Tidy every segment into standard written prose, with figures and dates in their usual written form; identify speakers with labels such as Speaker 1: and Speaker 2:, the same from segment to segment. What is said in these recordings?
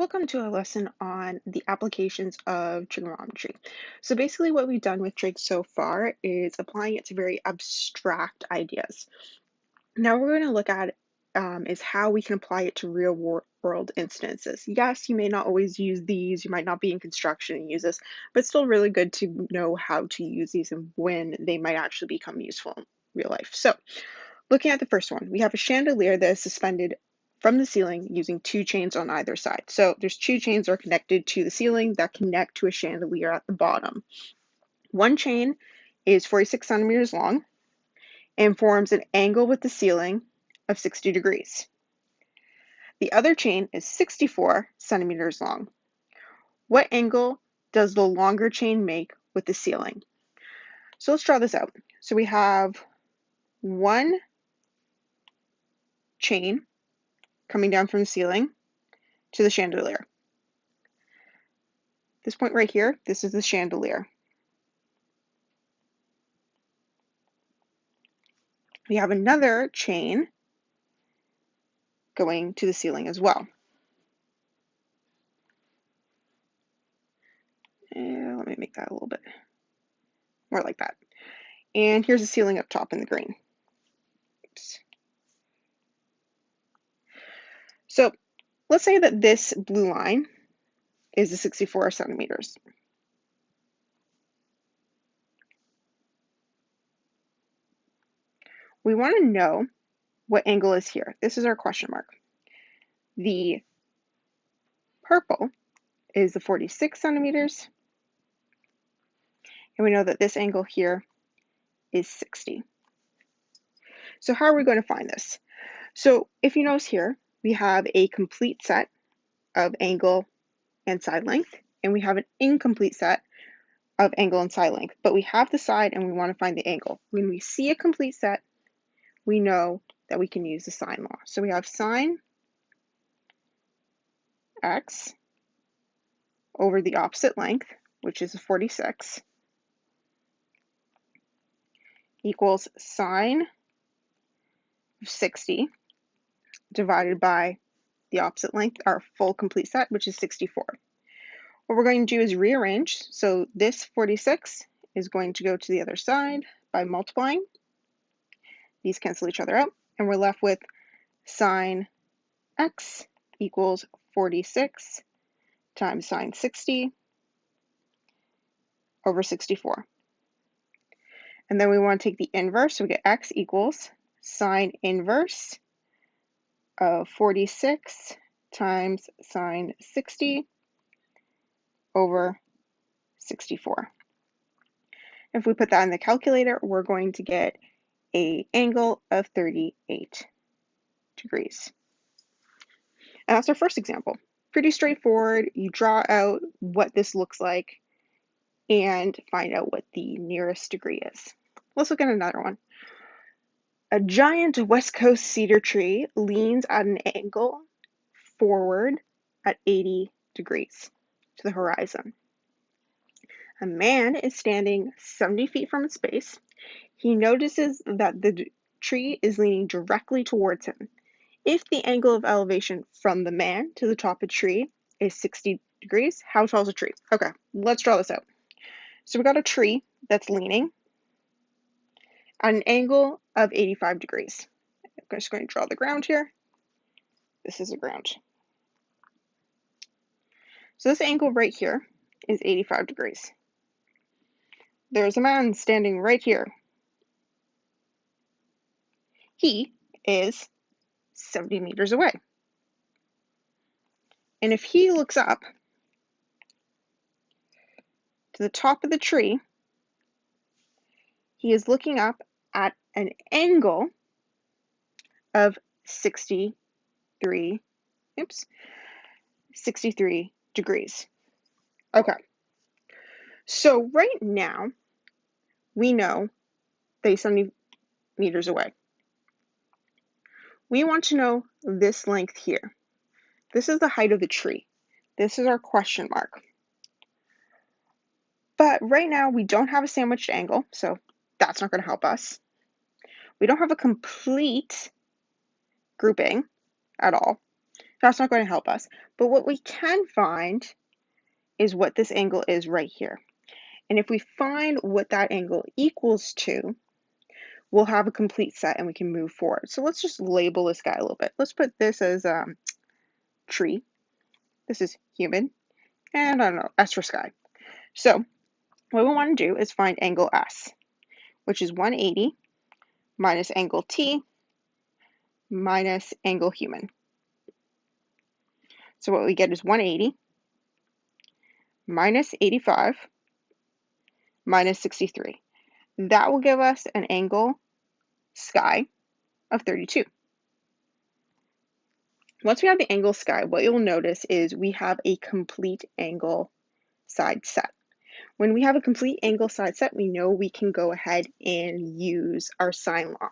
Speaker 1: Welcome to a lesson on the applications of trigonometry. So basically what we've done with trig so far is applying it to very abstract ideas. Now we're going to look at is how we can apply it to real world instances. Yes, you may not always use these, you might not be in construction and use this, but it's still really good to know how to use these and when they might actually become useful in real life. So looking at the first one, we have a chandelier that is suspended from the ceiling using two chains on either side. So there's two chains that are connected to the ceiling that connect to a chandelier at the bottom. One chain is 46 centimeters long and forms an angle with the ceiling of 60 degrees. The other chain is 64 centimeters long. What angle does the longer chain make with the ceiling? So let's draw this out. So we have one chain coming down from the ceiling to the chandelier. This point right here, this is the chandelier. We have another chain going to the ceiling as well. And let me make that a little bit more like that. And here's the ceiling up top in the green. Oops. So let's say that this blue line is the 64 centimeters. We want to know what angle is here. This is our question mark. The purple is the 46 centimeters. And we know that this angle here is 60. So how are we going to find this? So if you notice here, we have a complete set of angle and side length, and we have an incomplete set of angle and side length, but we have the side and we want to find the angle. When we see a complete set, we know that we can use the sine law. So we have sine x over the opposite length, which is 46, equals sine of 60 divided by the opposite length, our full complete set, which is 64. What we're going to do is rearrange. So this 46 is going to go to the other side by multiplying. These cancel each other out, and we're left with sine x equals 46 times sine 60 over 64. And then we want to take the inverse, so we get x equals sine inverse of 46 times sine 60 over 64. If we put that in the calculator, we're going to get an angle of 38 degrees. And that's our first example. Pretty straightforward. You draw out what this looks like and find out what the nearest degree is. Let's look at another one. A giant West Coast cedar tree leans at an angle forward at 80 degrees to the horizon. A man is standing 70 feet from its base. He notices that the tree is leaning directly towards him. If the angle of elevation from the man to the top of the tree is 60 degrees, how tall is the tree? Okay, let's draw this out. So we got a tree that's leaning at an angle of 85 degrees. I'm just going to draw the ground here. This is the ground. So this angle right here is 85 degrees. There's a man standing right here. He is 70 meters away. And if he looks up to the top of the tree, he is looking up at an angle of 63 degrees. Okay. So right now, we know that he's 70 meters away. We want to know this length here. This is the height of the tree. This is our question mark. But right now, we don't have a sandwiched angle, so that's not going to help us. We don't have a complete grouping at all. That's not going to help us. But what we can find is what this angle is right here. And if we find what that angle equals to, we'll have a complete set and we can move forward. So let's just label this guy a little bit. Let's put this as tree. This is human. And I don't know, S for sky. So what we want to do is find angle S, which is 180 minus angle T minus angle human. So what we get is 180 minus 85 minus 63. That will give us an angle sky of 32. Once we have the angle sky, what you'll notice is we have a complete angle side set. When we have a complete angle side set, we know we can go ahead and use our sine law.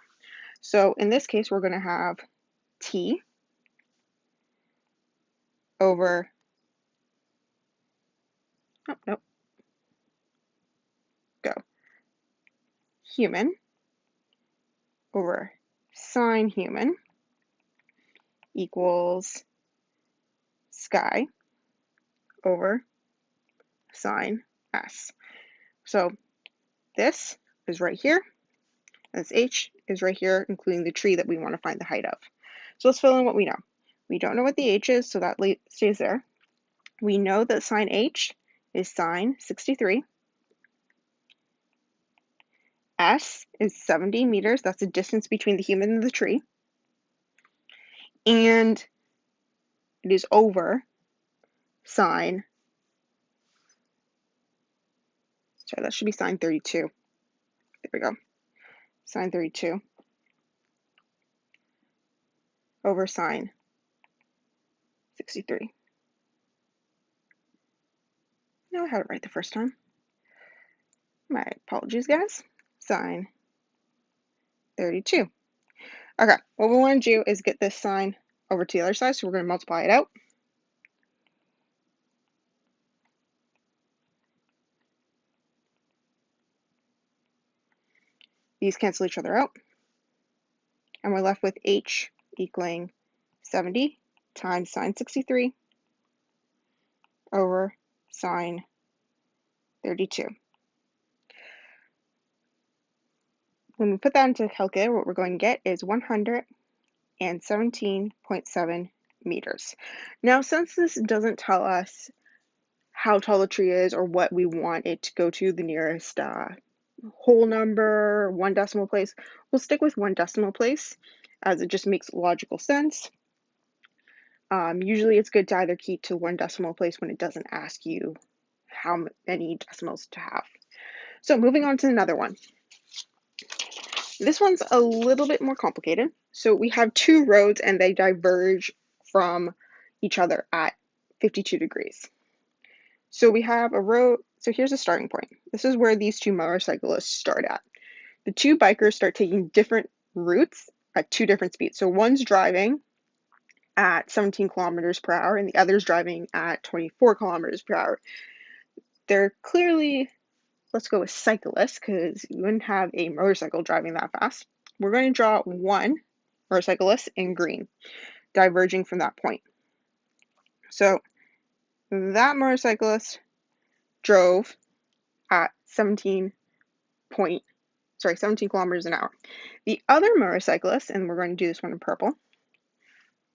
Speaker 1: So in this case, we're going to have T over, human over sine human equals sky over sine S. So this is right here, and this H is right here, including the tree that we want to find the height of. So let's fill in what we know. We don't know what the H is, so that stays there. We know that sine H is sine 63. S is 70 meters. That's the distance between the human and the tree. And it is over sine, sorry, that should be sine 32. There we go. Sine 32 over sine 63. No, I had it right the first time. My apologies, guys. Sine 32. Okay, what we want to do is get this sine over to the other side, so we're going to multiply it out. These cancel each other out, and we're left with H equaling 70 times sine 63 over sine 32. When we put that into a calculator, what we're going to get is 117.7 meters. Now, since this doesn't tell us how tall the tree is or what we want it to go to, the nearest whole number, one decimal place, we'll stick with one decimal place as it just makes logical sense. Usually it's good to either keep to one decimal place when it doesn't ask you how many decimals to have. So moving on to another one. This one's a little bit more complicated. So we have two roads and they diverge from each other at 52 degrees. So we have a road, so here's a starting point. This is where these two motorcyclists start at. The two bikers start taking different routes at two different speeds. So one's driving at 17 kilometers per hour and the other's driving at 24 kilometers per hour. They're clearly, let's go with cyclists because you wouldn't have a motorcycle driving that fast. We're going to draw one motorcyclist in green, diverging from that point. So that motorcyclist drove at 17 kilometers an hour. The other motorcyclist, and we're going to do this one in purple,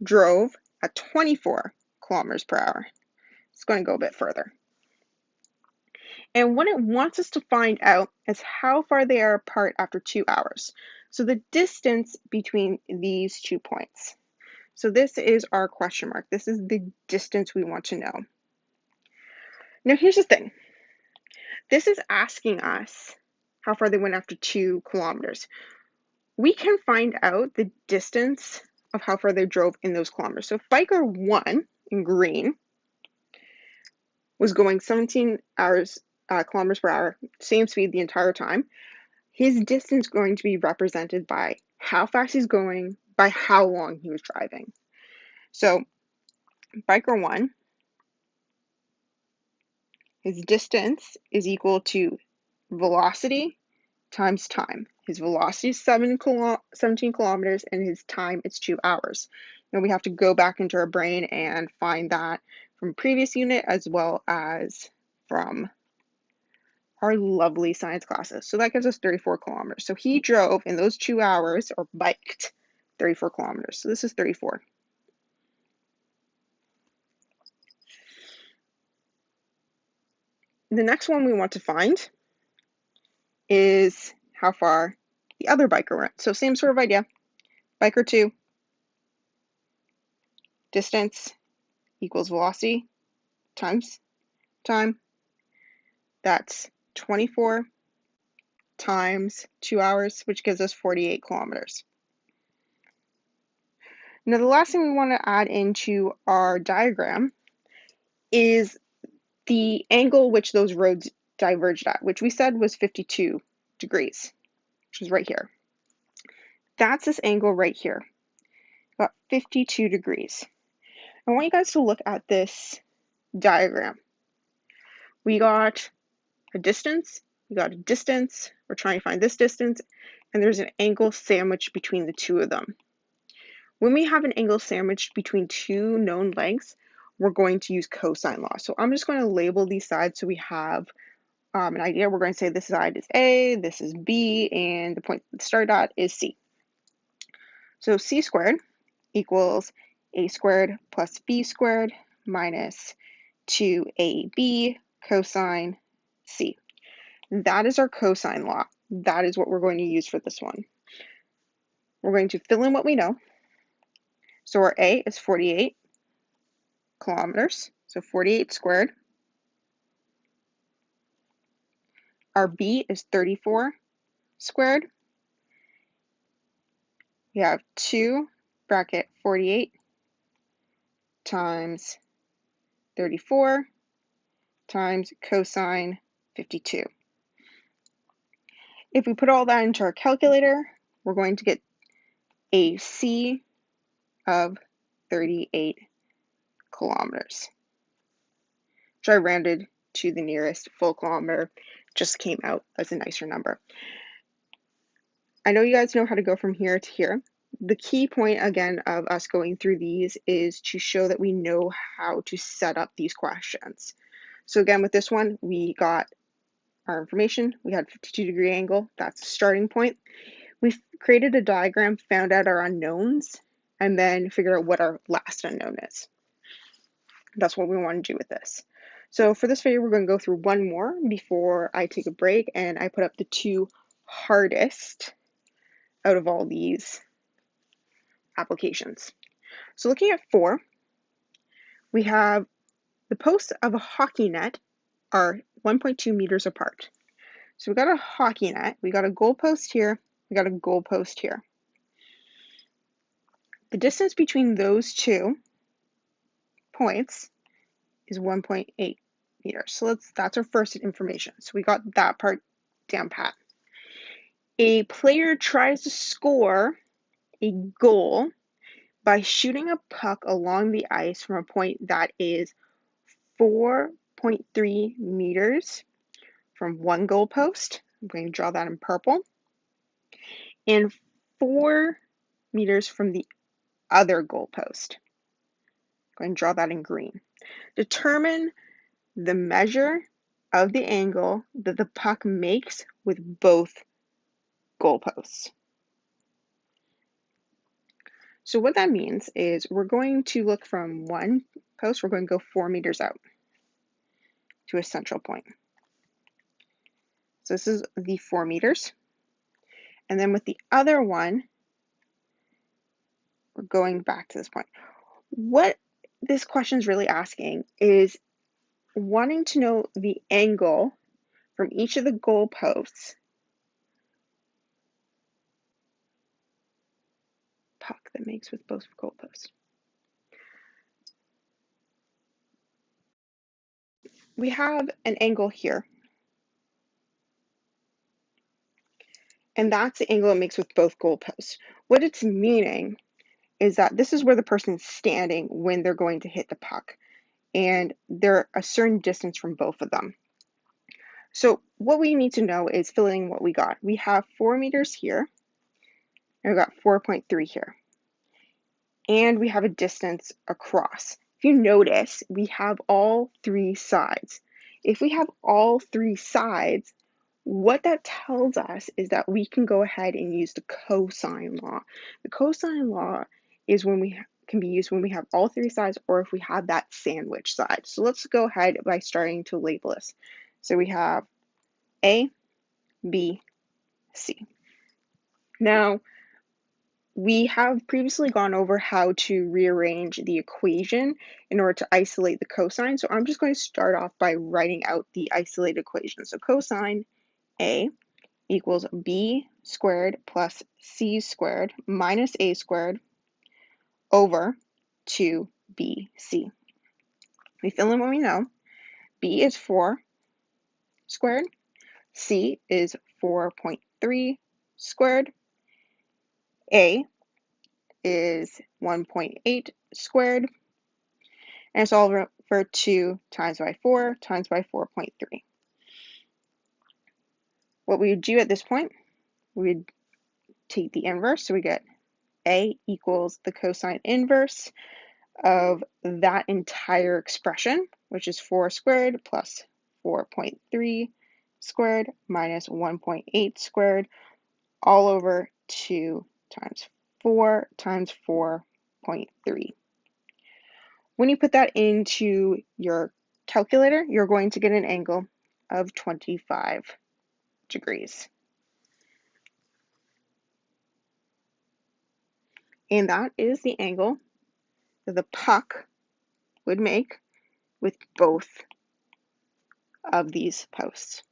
Speaker 1: drove at 24 kilometers per hour. It's going to go a bit further. And what it wants us to find out is how far they are apart after 2 hours. So the distance between these 2 points. So this is our question mark. This is the distance we want to know. Now here's the thing. This is asking us how far they went after 2 kilometers. We can find out the distance of how far they drove in those kilometers. So if biker 1 in green was going 17 kilometers per hour, same speed the entire time, his distance is going to be represented by how fast he's going, by how long he was driving. So biker 1, his distance is equal to velocity times time. His velocity is 17 kilometers and his time is 2 hours. And we have to go back into our brain and find that from previous unit as well as from our lovely science classes. So that gives us 34 kilometers. So he drove in those 2 hours, or biked 34 kilometers. So this is 34. The next one we want to find is how far the other biker went. So same sort of idea. Biker 2, distance equals velocity times time. That's 24 times 2 hours, which gives us 48 kilometers. Now the last thing we want to add into our diagram is the angle which those roads diverged at, which we said was 52 degrees, which is right here. That's this angle right here, about 52 degrees. I want you guys to look at this diagram. We got a distance, we're trying to find this distance, and there's an angle sandwiched between the two of them. When we have an angle sandwiched between two known lengths, we're going to use cosine law. So I'm just going to label these sides so we have an idea. We're going to say this side is A, this is B, and the point to start at is C. So C squared equals A squared plus B squared minus 2AB cosine C. That is our cosine law. That is what we're going to use for this one. We're going to fill in what we know. So our A is 48 kilometers, so 48 squared. Our B is 34 squared. We have 2 bracket 48 times 34 times cosine 52. If we put all that into our calculator, we're going to get a C of 38 kilometers, which I rounded to the nearest full kilometer, just came out as a nicer number. I know you guys know how to go from here to here. The key point, again, of us going through these is to show that we know how to set up these questions. So again, with this one, we got our information. We had 52-degree angle. That's the starting point. We've created a diagram, found out our unknowns, and then figure out what our last unknown is. That's what we want to do with this. So for this video, we're going to go through one more before I take a break and I put up the 2 hardest out of all these applications. So looking at 4, we have the posts of a hockey net are 1.2 meters apart. So we got a hockey net, we got a goal post here, we got a goal post here. The distance between those 2 points is 1.8 meters. So that's our first information. So we got that part down pat. A player tries to score a goal by shooting a puck along the ice from a point that is 4.3 meters from one goal post. I'm going to draw that in purple. And 4 meters from the other goal post. I'm going to draw that in green. Determine the measure of the angle that the puck makes with both goalposts. So what that means is we're going to look from one post, we're going to go 4 meters out to a central point. So this is the 4 meters. And then with the other one, we're going back to this point. What this question is really asking is wanting to know the angle from each of the goalposts puck that makes with both goalposts. We have an angle here, and that's the angle it makes with both goalposts. What it's meaning is that this is where the person is standing when they're going to hit the puck, and they're a certain distance from both of them. So what we need to know is fill in what we got. We have 4 meters here, and we got 4.3 here. and we have a distance across. If you notice, we have all three sides. If we have all three sides, what that tells us is that we can go ahead and use the cosine law. The cosine law is when we can be used when we have all three sides or if we have that sandwich side. So let's go ahead by starting to label this. So we have A, B, C. Now, we have previously gone over how to rearrange the equation in order to isolate the cosine. So I'm just going to start off by writing out the isolated equation. So cosine A equals b squared plus c squared minus a squared over 2bc. We fill in what we know. B is 4 squared. C is 4.3 squared. A is 1.8 squared. And it's all over 2 times by 4 times by 4.3. What we would do at this point, we would take the inverse. So we get A equals the cosine inverse of that entire expression, which is 4 squared plus 4.3 squared minus 1.8 squared, all over 2 times 4 times 4.3. When you put that into your calculator, you're going to get an angle of 25 degrees. And that is the angle that the puck would make with both of these posts.